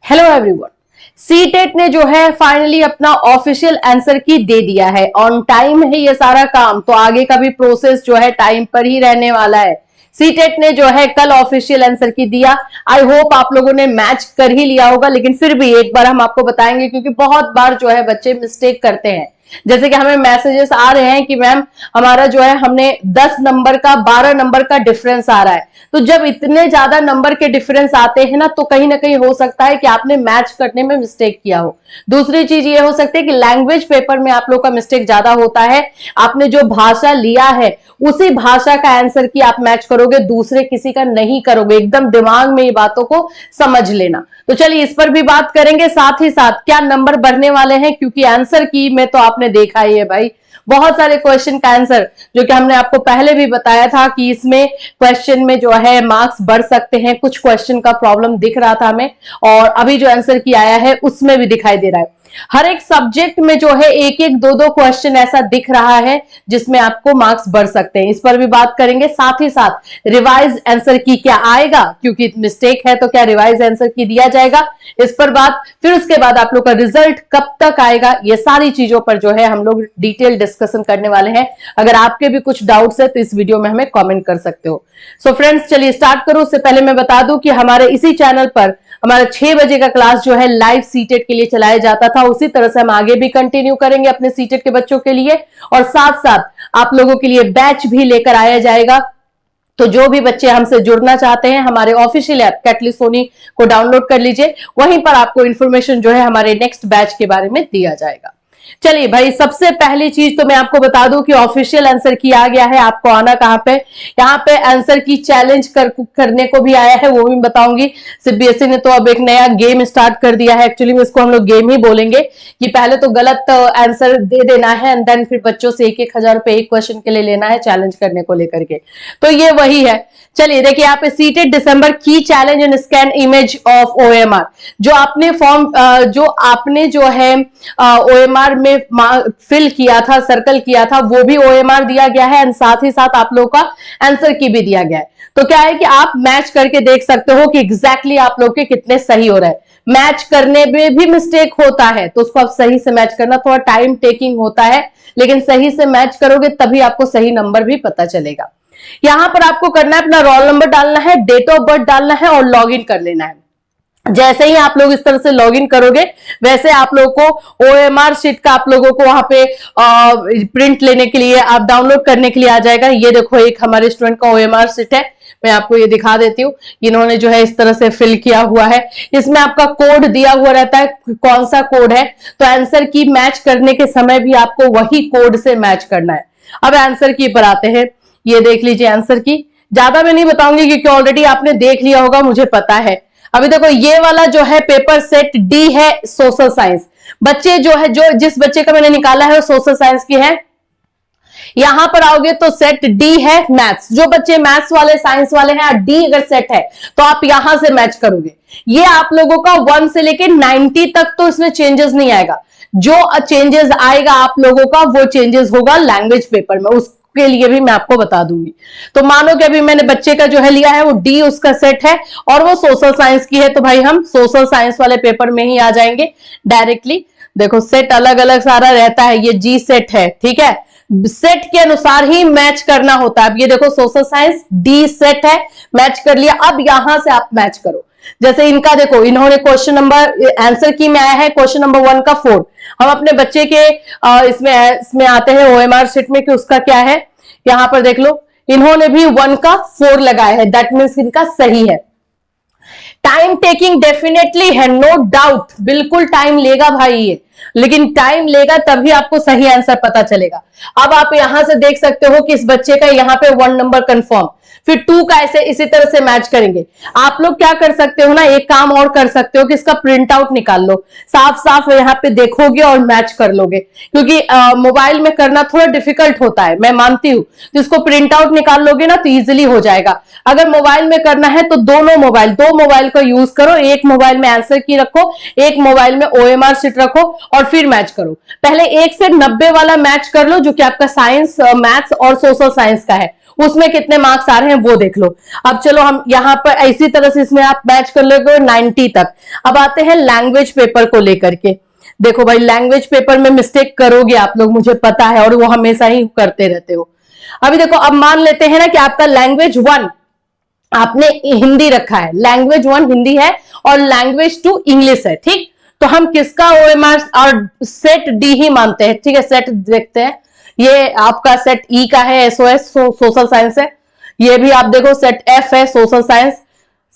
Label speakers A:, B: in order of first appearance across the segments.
A: Hello everyone, CTET ने जो है फाइनली अपना ऑफिशियल आंसर की दे दिया है। ऑन टाइम है ये सारा काम, तो आगे का भी प्रोसेस जो है टाइम पर ही रहने वाला है। सीटेट ने जो है कल ऑफिशियल आंसर की दिया। आई होप आप लोगों ने मैच कर ही लिया होगा, लेकिन फिर भी एक बार हम आपको बताएंगे क्योंकि बहुत बार जो है बच्चे मिस्टेक करते हैं। जैसे कि हमें मैसेजेस आ रहे हैं कि मैम हमारा जो है हमने 10 नंबर का 12 नंबर का डिफरेंस आ रहा है। तो जब इतने ज्यादा नंबर के डिफरेंस आते हैं ना, तो कहीं ना कहीं हो सकता है कि आपने मैच करने में मिस्टेक किया हो। दूसरी चीज ये हो सकती है कि लैंग्वेज पेपर में आप लोग का मिस्टेक ज्यादा होता है। आपने जो भाषा लिया है उसी भाषा का आंसर की आप मैच करोगे, दूसरे किसी का नहीं करोगे। एकदम दिमाग में ये बातों को समझ लेना। तो चलिए इस पर भी बात करेंगे, साथ ही साथ क्या नंबर बढ़ने वाले हैं, क्योंकि आंसर की में तो आपने देखा ही है भाई, बहुत सारे क्वेश्चन का आंसर जो कि हमने आपको पहले भी बताया था कि इसमें क्वेश्चन में जो है मार्क्स बढ़ सकते हैं। कुछ क्वेश्चन का प्रॉब्लम दिख रहा था हमें, और अभी जो आंसर की आया है उसमें भी दिखाई दे रहा है। हर एक सब्जेक्ट में जो है एक एक दो दो क्वेश्चन ऐसा दिख रहा है जिसमें आपको मार्क्स बढ़ सकते हैं। इस पर भी बात करेंगे, साथ ही साथ रिवाइज आंसर की क्या आएगा, क्योंकि मिस्टेक है तो क्या रिवाइज आंसर की दिया जाएगा, इस पर बात। फिर उसके बाद आप लोग का रिजल्ट कब तक आएगा, ये सारी चीजों पर जो है हम लोग डिटेल डिस्कशन करने वाले हैं। अगर आपके भी कुछ डाउट्स है तो इस वीडियो में हमें कॉमेंट कर सकते हो। सो फ्रेंड्स चलिए स्टार्ट करो। उससे पहले मैं बता दूं कि हमारे इसी चैनल पर हमारा 6 बजे का क्लास जो है लाइव सीटेट के लिए चलाया जाता था, उसी तरह से हम आगे भी कंटिन्यू करेंगे अपने सीटेट के बच्चों के लिए, और साथ साथ आप लोगों के लिए बैच भी लेकर आया जाएगा। तो जो भी बच्चे हमसे जुड़ना चाहते हैं, हमारे ऑफिशियल ऐप कैटलिस्ट सोनी को डाउनलोड कर लीजिए, वहीं पर आपको इंफॉर्मेशन जो है हमारे नेक्स्ट बैच के बारे में दिया जाएगा। चलिए भाई, सबसे पहली चीज तो मैं आपको बता दूं कि ऑफिशियल आंसर की आ गया है। आपको आना कहां पे, यहाँ पे आंसर की चैलेंज करने को भी आया है, वो भी बताऊंगी। सीबीएसई ने तो अब एक नया गेम स्टार्ट कर दिया है। एक्चुअली में इसको हम लोग गेम ही बोलेंगे कि पहले तो गलत आंसर दे देना है एंड देन फिर बच्चों से 1,000 रुपए एक क्वेश्चन के लिए लेना है चैलेंज करने को लेकर के। तो ये वही है। चलिए देखिए यहाँ पे सीटेट दिसंबर की challenge and scan image of OMR. जो आपने फॉर्म जो है ओएमआर में फिल किया था, सर्कल किया था, वो भी ओएमआर दिया गया है एंड साथ ही साथ आप लोग का आंसर की भी दिया गया है। तो क्या है कि आप मैच करके देख सकते हो कि एग्जैक्टली आप लोग के कितने सही हो रहे हैं। मैच करने में भी मिस्टेक होता है तो उसको आप सही से मैच करना थोड़ा टाइम टेकिंग होता है, लेकिन सही से मैच करोगे तभी आपको सही नंबर भी पता चलेगा। यहां पर आपको करना है अपना रोल नंबर डालना है, डेट ऑफ बर्थ डालना है और लॉग इन कर लेना है। जैसे ही आप लोग इस तरह से लॉगिन करोगे वैसे आप लोगों को ओएमआर शीट का आप लोगों को वहां पे प्रिंट लेने के लिए, आप डाउनलोड करने के लिए आ जाएगा। ये देखो एक हमारे स्टूडेंट का ओएमआर शीट है, मैं आपको ये दिखा देती हूँ। इन्होंने जो है इस तरह से फिल किया हुआ है, इसमें आपका कोड दिया हुआ रहता है, कौन सा कोड है। तो आंसर की मैच करने के समय भी आपको वही कोड से मैच करना है। अब आंसर की पर आते हैं, ये देख लीजिए आंसर की। ज्यादा मैं नहीं बताऊंगी क्योंकि ऑलरेडी आपने देख लिया होगा, मुझे पता है। अभी देखो ये वाला जो है पेपर सेट डी है सोशल साइंस। बच्चे जो है जिस बच्चे का मैंने निकाला है वो सोशल साइंस की है। यहां पर आओगे तो सेट डी है मैथ्स। जो बच्चे मैथ्स वाले, साइंस वाले हैं, डी अगर सेट है तो आप यहां से मैच करोगे। ये आप लोगों का 1 से लेके 90 तक तो इसमें चेंजेस नहीं आएगा। जो चेंजेस आएगा आप लोगों का वो चेंजेस होगा लैंग्वेज पेपर में, उसके लिए भी मैं आपको बता दूंगी। तो मानो कि अभी मैंने बच्चे का जो है लिया है वो डी उसका सेट है और वो सोशल साइंस की है, तो भाई हम सोशल साइंस वाले पेपर में ही आ जाएंगे डायरेक्टली। देखो सेट अलग अलग सारा रहता है, ये जी सेट है, ठीक है। सेट के अनुसार ही मैच करना होता है। अब ये देखो सोशल साइंस डी सेट है, मैच कर लिया। अब यहां से आप मैच करो। जैसे इनका देखो, इन्होंने क्वेश्चन नंबर आंसर की में आया है क्वेश्चन नंबर 1 का 4। हम अपने बच्चे के इसमें आते हैं ओएमआर शीट में कि उसका क्या है। यहां पर देख लो, इन्होंने भी 1 का 4 लगाया है, दैट मीन्स इनका सही है। टाइम टेकिंग डेफिनेटली है, नो डाउट, बिल्कुल टाइम लेगा भाई ये, लेकिन टाइम लेगा तभी आपको सही आंसर पता चलेगा। अब आप यहां से देख सकते हो कि इस बच्चे का यहां पे 1 नंबर कंफर्म, फिर 2 का ऐसे इसी तरह से मैच करेंगे। आप लोग क्या कर सकते हो ना, एक काम और कर सकते हो कि इसका प्रिंट आउट निकाल लो, साफ साफ यहाँ पे देखोगे और मैच कर लोगे, क्योंकि मोबाइल में करना थोड़ा डिफिकल्ट होता है, मैं मानती हूँ। तो इसको प्रिंट आउट निकाल लोगे ना तो इजिली हो जाएगा। अगर मोबाइल में करना है तो दो मोबाइल का यूज करो। एक मोबाइल में आंसर की रखो, एक मोबाइल में ओएमआर शीट रखो और फिर मैच करो। पहले 1 से 90 वाला मैच कर लो जो कि आपका साइंस, मैथ्स और सोशल साइंस का है। उसमें कितने मार्क्स आ रहे हैं वो देख लो। अब चलो हम यहां पर इसी तरह से इसमें आप मैच कर लोगे 90 तक। अब आते हैं लैंग्वेज पेपर को लेकर के। देखो भाई, लैंग्वेज पेपर में मिस्टेक करोगे आप लोग, मुझे पता है, और वो हमेशा ही करते रहते हो। अभी देखो, अब मान लेते हैं ना कि आपका लैंग्वेज 1 आपने हिंदी रखा है, लैंग्वेज 1 हिंदी है और लैंग्वेज 2 इंग्लिश है, ठीक। तो हम किसका ओएमआर और सेट डी ही मानते हैं, ठीक है। सेट देखते हैं, ये आपका सेट ई का है, एसओएस सोशल साइंस है। ये भी आप देखो सेट एफ है, सोशल साइंस।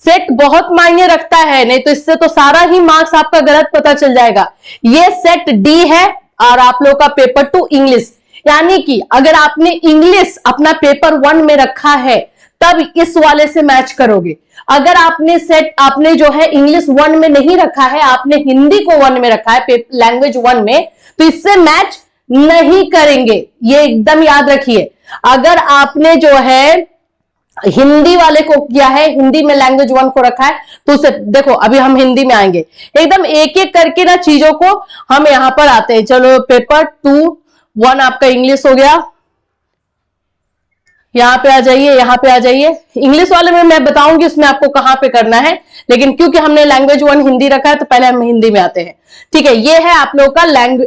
A: सेट बहुत मायने रखता है, नहीं तो इससे तो सारा ही मार्क्स आपका गलत पता चल जाएगा। ये सेट डी है और आप लोग का पेपर 2 इंग्लिश, यानी कि अगर आपने इंग्लिश अपना पेपर 1 में रखा है तब इस वाले से मैच करोगे। अगर आपने जो है इंग्लिश 1 में नहीं रखा है, आपने हिंदी को 1 में रखा है, लैंग्वेज 1 में, तो इससे मैच नहीं करेंगे, ये एकदम याद रखिए। अगर आपने जो है हिंदी वाले को किया है, हिंदी में लैंग्वेज 1 को रखा है, तो उसे देखो, अभी हम हिंदी में आएंगे, एकदम एक एक करके ना चीजों को हम यहां पर आते हैं। चलो पेपर 2 1 आपका इंग्लिश हो गया, यहां पे आ जाइए, यहां पे आ जाइए। इंग्लिश वाले में मैं बताऊंगी उसमें आपको कहां पे करना है, लेकिन क्योंकि हमने लैंग्वेज 1 हिंदी रखा है तो पहले हम हिंदी में आते हैं, ठीक है। ये है आप लोगों का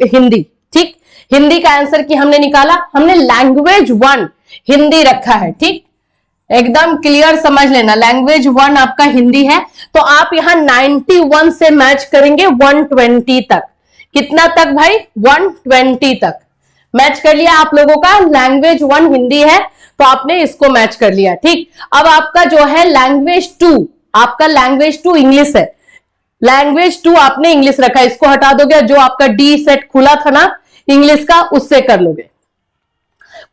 A: हिंदी, ठीक। हिंदी का आंसर की हमने निकाला, हमने लैंग्वेज 1 हिंदी रखा है, ठीक। एकदम क्लियर समझ लेना, लैंग्वेज 1 आपका हिंदी है, तो आप यहां 91 से मैच करेंगे 120 तक। कितना तक भाई? 120 तक मैच कर लिया आप लोगों का। लैंग्वेज 1 हिंदी है तो आपने इसको मैच कर लिया, ठीक। अब आपका जो है लैंग्वेज 2, आपका लैंग्वेज 2 इंग्लिश है, लैंग्वेज 2 आपने इंग्लिश रखा है, इसको हटा दोगे, जो आपका डी सेट खुला था ना इंग्लिश का, उससे कर लोगे।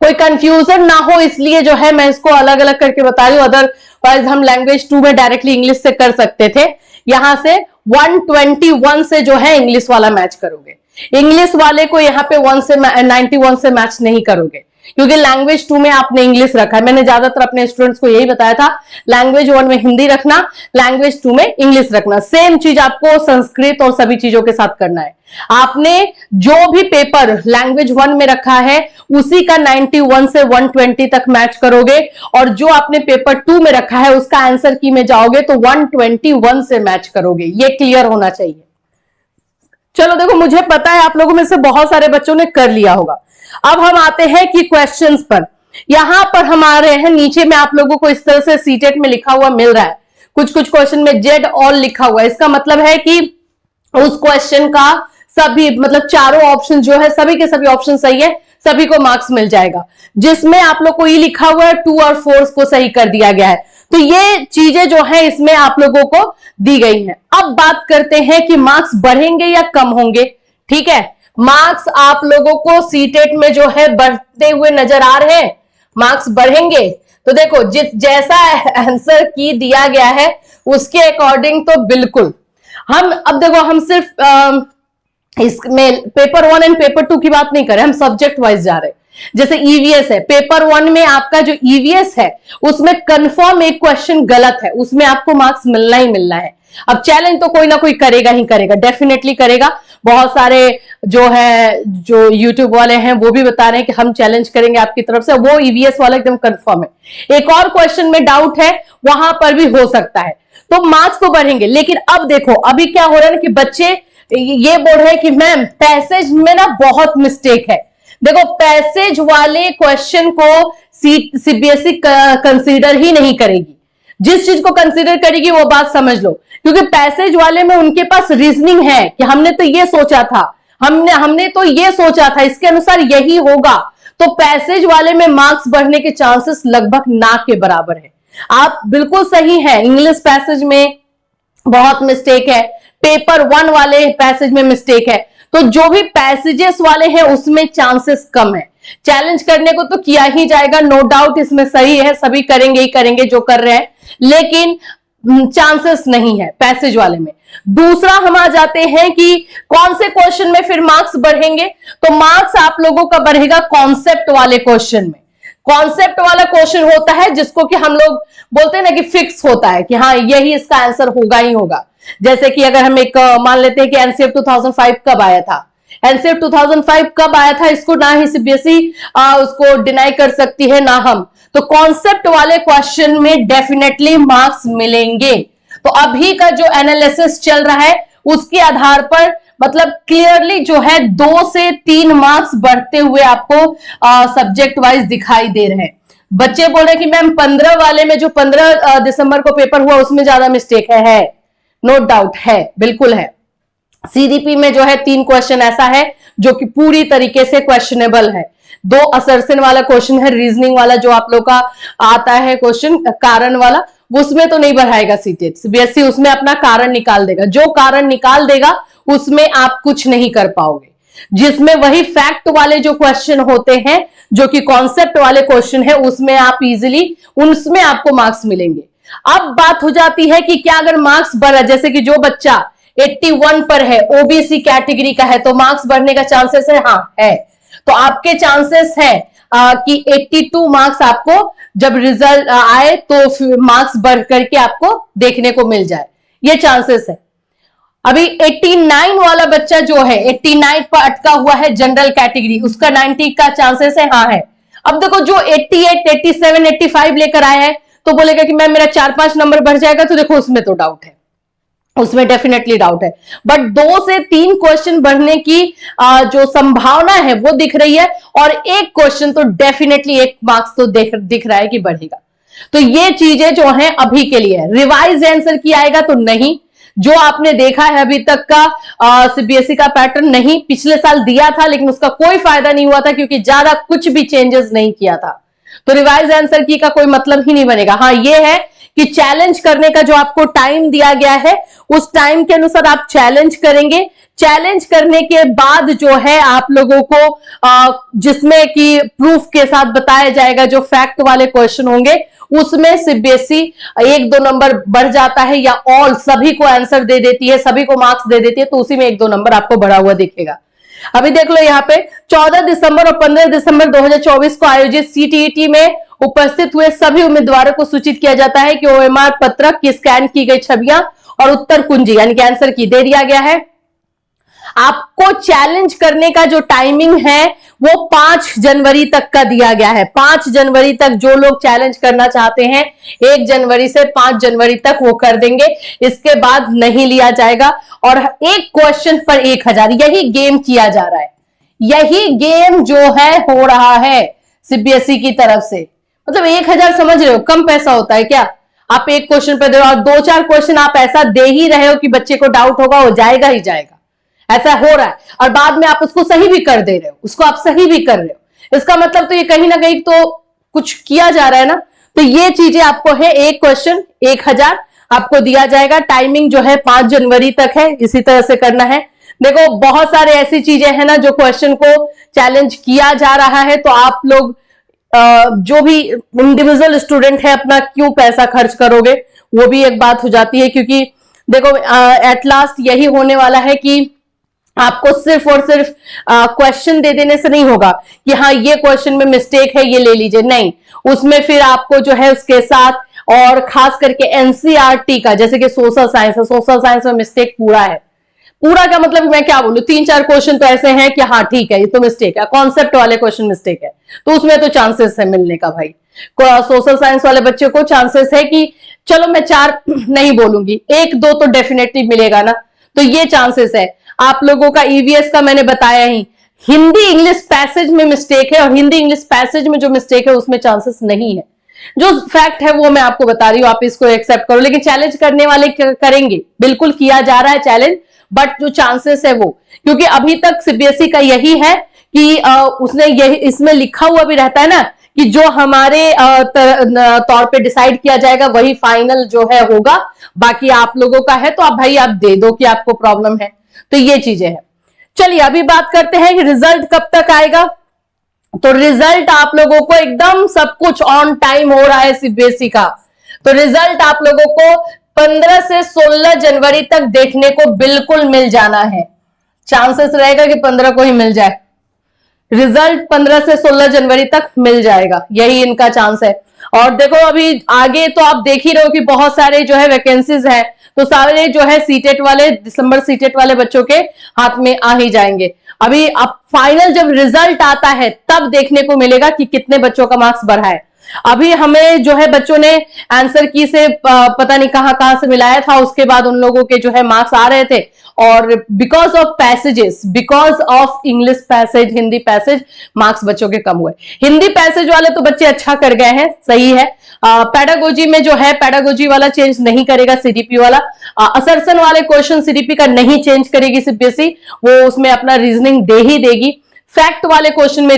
A: कोई कंफ्यूजन ना हो इसलिए जो है मैं इसको अलग अलग करके बता रही हूं, अदरवाइज हम लैंग्वेज 2 में डायरेक्टली इंग्लिश से कर सकते थे। यहां से 121 से जो है इंग्लिश वाला मैच करोगे, इंग्लिश वाले को यहां पे 1 से 91 से मैच नहीं करोगे, क्योंकि लैंग्वेज 2 में आपने इंग्लिश रखा है। मैंने ज्यादातर अपने स्टूडेंट्स को यही बताया था, लैंग्वेज 1 में हिंदी रखना, लैंग्वेज 2 में इंग्लिश रखना। सेम चीज आपको संस्कृत और सभी चीजों के साथ करना है। आपने जो भी पेपर लैंग्वेज 1 में रखा है उसी का 91 से 120 तक मैच करोगे, और जो आपने पेपर 2 में रखा है उसका आंसर की में जाओगे तो 121 से मैच करोगे। ये क्लियर होना चाहिए। चलो देखो, मुझे पता है आप लोगों में से बहुत सारे बच्चों ने कर लिया होगा। अब हम आते हैं कि क्वेश्चंस पर। यहां पर हमारे हैं नीचे में आप लोगों को इस तरह से सीटेट में लिखा हुआ मिल रहा है, कुछ कुछ क्वेश्चन में जेड ऑल लिखा हुआ है। इसका मतलब है कि उस क्वेश्चन का सभी, मतलब चारों ऑप्शन जो है, सभी के सभी ऑप्शन सही है, सभी को मार्क्स मिल जाएगा। जिसमें आप लोग को ये लिखा हुआ है 2 और 4 को सही कर दिया गया है। तो ये चीजें जो है इसमें आप लोगों को दी गई हैं। अब बात करते हैं कि मार्क्स बढ़ेंगे या कम होंगे, ठीक है। मार्क्स आप लोगों को सीटेट में जो है बढ़ते हुए नजर आ रहे हैं, मार्क्स बढ़ेंगे। तो देखो, जैसा आंसर की दिया गया है उसके अकॉर्डिंग तो बिल्कुल हम, अब देखो हम सिर्फ इसमें पेपर 1 एंड पेपर 2 की बात नहीं कर रहे, हम सब्जेक्ट वाइज जा रहे हैं। जैसे ईवीएस है, पेपर 1 में आपका जो ईवीएस है उसमें कंफर्म एक क्वेश्चन गलत है, उसमें आपको मार्क्स मिलना ही मिलना है। अब चैलेंज तो कोई ना कोई करेगा ही करेगा, डेफिनेटली करेगा। बहुत सारे जो यूट्यूब वाले हैं वो भी बता रहे हैं कि हम चैलेंज करेंगे आपकी तरफ से, वो ईवीएस वाला एकदम कंफर्म है। एक और क्वेश्चन में डाउट है, वहां पर भी हो सकता है, तो मार्क्स तो बढ़ेंगे। लेकिन अब देखो, अभी क्या हो रहा है ना कि बच्चे ये बोल रहे हैं कि मैम पैसेज में ना बहुत मिस्टेक है। देखो, पैसेज वाले क्वेश्चन को सीबीएसई कंसीडर ही नहीं करेगी। जिस चीज को कंसीडर करेगी वो बात समझ लो, क्योंकि पैसेज वाले में उनके पास रीजनिंग है कि हमने तो ये सोचा था, हमने तो ये सोचा था, इसके अनुसार यही होगा। तो पैसेज वाले में मार्क्स बढ़ने के चांसेस लगभग ना के बराबर है। आप बिल्कुल सही है, इंग्लिश पैसेज में बहुत मिस्टेक है, पेपर 1 वाले पैसेज में मिस्टेक है, तो जो भी पैसेजेस वाले हैं उसमें चांसेस कम है। चैलेंज करने को तो किया ही जाएगा, नो डाउट, इसमें सही है, सभी करेंगे ही करेंगे जो कर रहे हैं, लेकिन चांसेस नहीं है पैसेज वाले में। दूसरा हम आ जाते हैं कि कौन से क्वेश्चन में फिर मार्क्स बढ़ेंगे, तो मार्क्स आप लोगों का बढ़ेगा कॉन्सेप्ट वाले क्वेश्चन में। कॉन्सेप्ट वाला क्वेश्चन होता है जिसको कि हम लोग बोलते हैं ना कि फिक्स होता है कि हाँ यही इसका आंसर होगा ही होगा। जैसे कि अगर हम एक मान लेते हैं कि एनसीएफ 2005 कब आया था, एनसीएफ 2005 कब आया था, इसको ना ही सीबीएसई उसको डिनाई कर सकती है ना हम। तो कॉन्सेप्ट वाले क्वेश्चन में डेफिनेटली मार्क्स मिलेंगे। तो अभी का जो एनालिसिस चल रहा है उसके आधार पर मतलब क्लियरली जो है 2 से 3 मार्क्स बढ़ते हुए आपको सब्जेक्ट वाइज दिखाई दे रहे हैं। बच्चे बोल रहे हैं कि मैम 15 वाले में जो 15 दिसंबर को पेपर हुआ उसमें ज्यादा मिस्टेक है। नो डाउट है, बिल्कुल है। सीडीपी में जो है 3 क्वेश्चन ऐसा है जो कि पूरी तरीके से क्वेश्चनेबल है। 2 असर्शन वाला क्वेश्चन है, रीजनिंग वाला जो आप लोग का आता है क्वेश्चन कारण वाला, उसमें तो नहीं बढ़ाएगा सीटेट। सीबीएसई उसमें अपना कारण निकाल देगा, जो कारण निकाल देगा उसमें आप कुछ नहीं कर पाओगे। जिसमें वही फैक्ट वाले जो क्वेश्चन होते हैं, जो कि कॉन्सेप्ट वाले क्वेश्चन है, उसमें आप इजीली उसमें आपको मार्क्स मिलेंगे। अब बात हो जाती है कि क्या अगर मार्क्स बढ़ा, जैसे कि जो बच्चा 81 पर है, ओबीसी कैटेगरी का है, तो मार्क्स बढ़ने का चांसेस है? हाँ है। तो आपके चांसेस है कि 82 मार्क्स आपको जब रिजल्ट आए तो मार्क्स बढ़ करके आपको देखने को मिल जाए, ये चांसेस है। अभी 89 वाला बच्चा जो है 89 पर अटका हुआ है जनरल कैटेगरी, उसका 90 का चांसेस है? हाँ है। अब देखो जो 88, 87, 85 लेकर आया है तो बोलेगा कि मैम मेरा 4-5 नंबर बढ़ जाएगा, तो देखो उसमें तो डाउट है, उसमें डेफिनेटली डाउट है। बट 2 से 3 क्वेश्चन बढ़ने की जो संभावना है वो दिख रही है, और एक क्वेश्चन तो डेफिनेटली 1 मार्क्स तो दिख रहा है कि बढ़ेगा। तो ये चीजें जो हैं अभी के लिए है। रिवाइज आंसर की आएगा तो नहीं, जो आपने देखा है अभी तक का सीबीएसई का पैटर्न नहीं, पिछले साल दिया था लेकिन उसका कोई फायदा नहीं हुआ था क्योंकि ज्यादा कुछ भी चेंजेस नहीं किया था। तो रिवाइज आंसर की का कोई मतलब ही नहीं बनेगा। हाँ ये है कि चैलेंज करने का जो आपको टाइम दिया गया है उस टाइम के अनुसार आप चैलेंज करेंगे। चैलेंज करने के बाद जो है आप लोगों को जिसमें कि प्रूफ के साथ बताया जाएगा, जो फैक्ट वाले क्वेश्चन होंगे उसमें सीबीएसई 1-2 नंबर बढ़ जाता है, या ऑल सभी को आंसर दे देती है, सभी को मार्क्स दे देती है, तो उसी में 1-2 नंबर आपको बढ़ा हुआ दिखेगा। अभी देख लो यहाँ पे 14 दिसंबर और 15 दिसंबर 2024 को आयोजित सीटीईटी में उपस्थित हुए सभी उम्मीदवारों को सूचित किया जाता है कि ओएमआर पत्रक की स्कैन की गई छवियां और उत्तर कुंजी यानी कि आंसर की दे दिया गया है। आपको चैलेंज करने का जो टाइमिंग है वो 5 जनवरी तक का दिया गया है। 5 जनवरी तक जो लोग चैलेंज करना चाहते हैं 1 जनवरी से 5 जनवरी तक वो कर देंगे, इसके बाद नहीं लिया जाएगा। और एक क्वेश्चन पर 1000, यही गेम किया जा रहा है, यही गेम जो है हो रहा है सीबीएसई की तरफ से। मतलब 1000 समझ रहे हो, कम पैसा होता है क्या? आप एक क्वेश्चन पे दे रहे हो और 2-4 क्वेश्चन आप ऐसा दे ही रहे हो कि बच्चे को डाउट होगा, वो जाएगा ही जाएगा, ऐसा हो रहा है। और बाद में आप उसको सही भी कर दे रहे हो, उसको आप सही भी कर रहे हो, इसका मतलब तो ये कहीं ना कहीं तो कुछ किया जा रहा है ना। तो ये चीजें आपको है, एक क्वेश्चन 1000 आपको दिया जाएगा। टाइमिंग जो है 5 जनवरी तक है, इसी तरह से करना है। देखो बहुत सारे ऐसी चीजें हैं ना जो क्वेश्चन को चैलेंज किया जा रहा है, तो आप लोग जो भी इंडिविजुअल स्टूडेंट है अपना क्यों पैसा खर्च करोगे, वो भी एक बात हो जाती है। क्योंकि देखो एट लास्ट यही होने वाला है कि आपको सिर्फ और सिर्फ क्वेश्चन दे देने से नहीं होगा कि हाँ ये क्वेश्चन में मिस्टेक है ये ले लीजिए, नहीं, उसमें फिर आपको जो है उसके साथ और खास करके एनसीईआरटी का, जैसे कि सोशल साइंस है, सोशल साइंस में मिस्टेक पूरा है। पूरा का मतलब मैं क्या बोलूं, 3-4 क्वेश्चन तो ऐसे हैं कि हाँ ठीक है ये तो मिस्टेक है, कॉन्सेप्ट वाले क्वेश्चन मिस्टेक है, तो उसमें तो चांसेस है मिलने का भाई। सोशल साइंस वाले बच्चे को चांसेस है कि चलो मैं 4 नहीं बोलूंगी, 1-2 तो डेफिनेटली मिलेगा ना, तो ये चांसेस है। आप लोगों का ईवीएस का मैंने बताया ही, हिंदी इंग्लिश पैसेज में मिस्टेक है, और हिंदी इंग्लिश पैसेज में जो मिस्टेक है उसमें चांसेस नहीं है। जो फैक्ट है वो मैं आपको बता रही हूँ, आप इसको एक्सेप्ट करो। लेकिन चैलेंज करने वाले करेंगे, बिल्कुल किया जा रहा है चैलेंज, बट जो चांसेस है वो, क्योंकि अभी तक सीबीएसई का यही है कि उसने यही इसमें लिखा हुआ भी रहता है ना कि जो हमारे तौर पे डिसाइड किया जाएगा वही फाइनल जो है होगा, बाकी आप लोगों का है तो आप भाई आप दे दो कि आपको प्रॉब्लम है। तो ये चीजें हैं। चलिए अभी बात करते हैं कि रिजल्ट कब तक आएगा। तो रिजल्ट आप लोगों को एकदम सब कुछ ऑन टाइम हो रहा है सीबीएसई का। तो रिजल्ट आप लोगों को 15 से 16 जनवरी तक देखने को बिल्कुल मिल जाना है। चांसेस रहेगा कि 15 को ही मिल जाए, रिजल्ट 15 से 16 जनवरी तक मिल जाएगा, यही इनका चांस है। और देखो अभी आगे तो आप देख ही रहे हो कि बहुत सारे जो है वैकेंसीज हैं, तो सारे जो है सीटेट वाले, दिसंबर सीटेट वाले बच्चों के हाथ में आ ही जाएंगे। अभी अब फाइनल जब रिजल्ट आता है तब देखने को मिलेगा कि कितने बच्चों का मार्क्स बढ़ा है। अभी हमें जो है बच्चों ने आंसर की से पता नहीं कहां से मिलाया था, उसके बाद उन लोगों के जो है मार्क्स आ रहे थे, और because of passages, because of English passage, Hindi passage, marks बच्चों के कम हुए। हिंदी पैसेज वाले तो बच्चे अच्छा कर गए हैं, सही है। पेडागोजी में जो है, पेडागोजी वाला चेंज नहीं करेगा सीडीपी वाला। असर्सन वाले क्वेश्चन सीडीपी का नहीं चेंज करेगी सीबीएसई, वो उसमें अपना रीजनिंग दे ही देगी। फैक्ट वाले क्वेश्चन में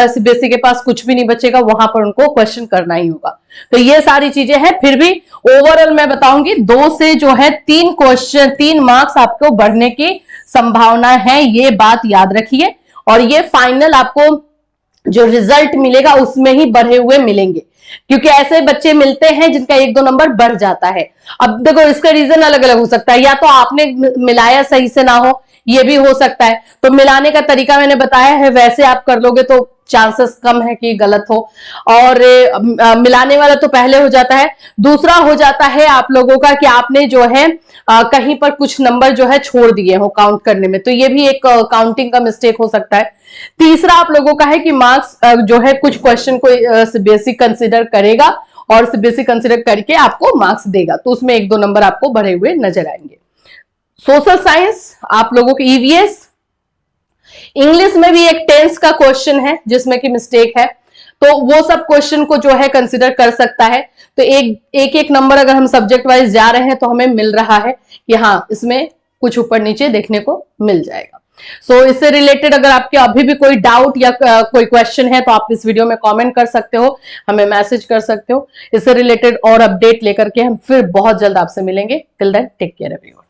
A: सीबीएसई के पास कुछ भी नहीं बचेगा, वहां पर उनको क्वेश्चन करना ही होगा। तो ये सारी चीजें हैं। फिर भी ओवरऑल मैं बताऊंगी 2 से जो है 3 क्वेश्चन, 3 मार्क्स आपको बढ़ने की संभावना है, ये बात याद रखिए। और ये फाइनल आपको जो रिजल्ट मिलेगा उसमें ही बढ़े हुए मिलेंगे, क्योंकि ऐसे बच्चे मिलते हैं जिनका 1-2 नंबर बढ़ जाता है। अब देखो, इसका रीजन अलग अलग हो सकता है, या तो आपने मिलाया सही से ना हो, ये भी हो सकता है। तो मिलाने का तरीका मैंने बताया है, वैसे आप कर लोगे तो चांसेस कम है कि गलत हो। और मिलाने वाला तो पहले हो जाता है। दूसरा हो जाता है आप लोगों का कि आपने जो है कहीं पर कुछ नंबर जो है छोड़ दिए हो काउंट करने में, तो ये भी एक काउंटिंग का मिस्टेक हो सकता है। तीसरा आप लोगों का है कि मार्क्स जो है कुछ क्वेश्चन को सीबीएसई कंसिडर करेगा, और सीबीएसई कंसिडर करके आपको मार्क्स देगा, तो उसमें 1-2 नंबर आपको बढ़े हुए नजर आएंगे। सोशल साइंस आप लोगों के ईवीएस, इंग्लिश में भी एक टेंस का क्वेश्चन है जिसमें कि मिस्टेक है, तो वो सब क्वेश्चन को जो है कंसिडर कर सकता है। तो एक नंबर अगर हम सब्जेक्ट वाइज जा रहे हैं तो हमें मिल रहा है कि हाँ, इसमें कुछ ऊपर नीचे देखने को मिल जाएगा। सो इससे रिलेटेड अगर आपके अभी भी कोई डाउट या कोई क्वेश्चन है तो आप इस वीडियो में कमेंट कर सकते हो, हमें मैसेज कर सकते हो। इससे रिलेटेड और अपडेट लेकर के हम फिर बहुत जल्द आपसे मिलेंगे। Till then take care everyone.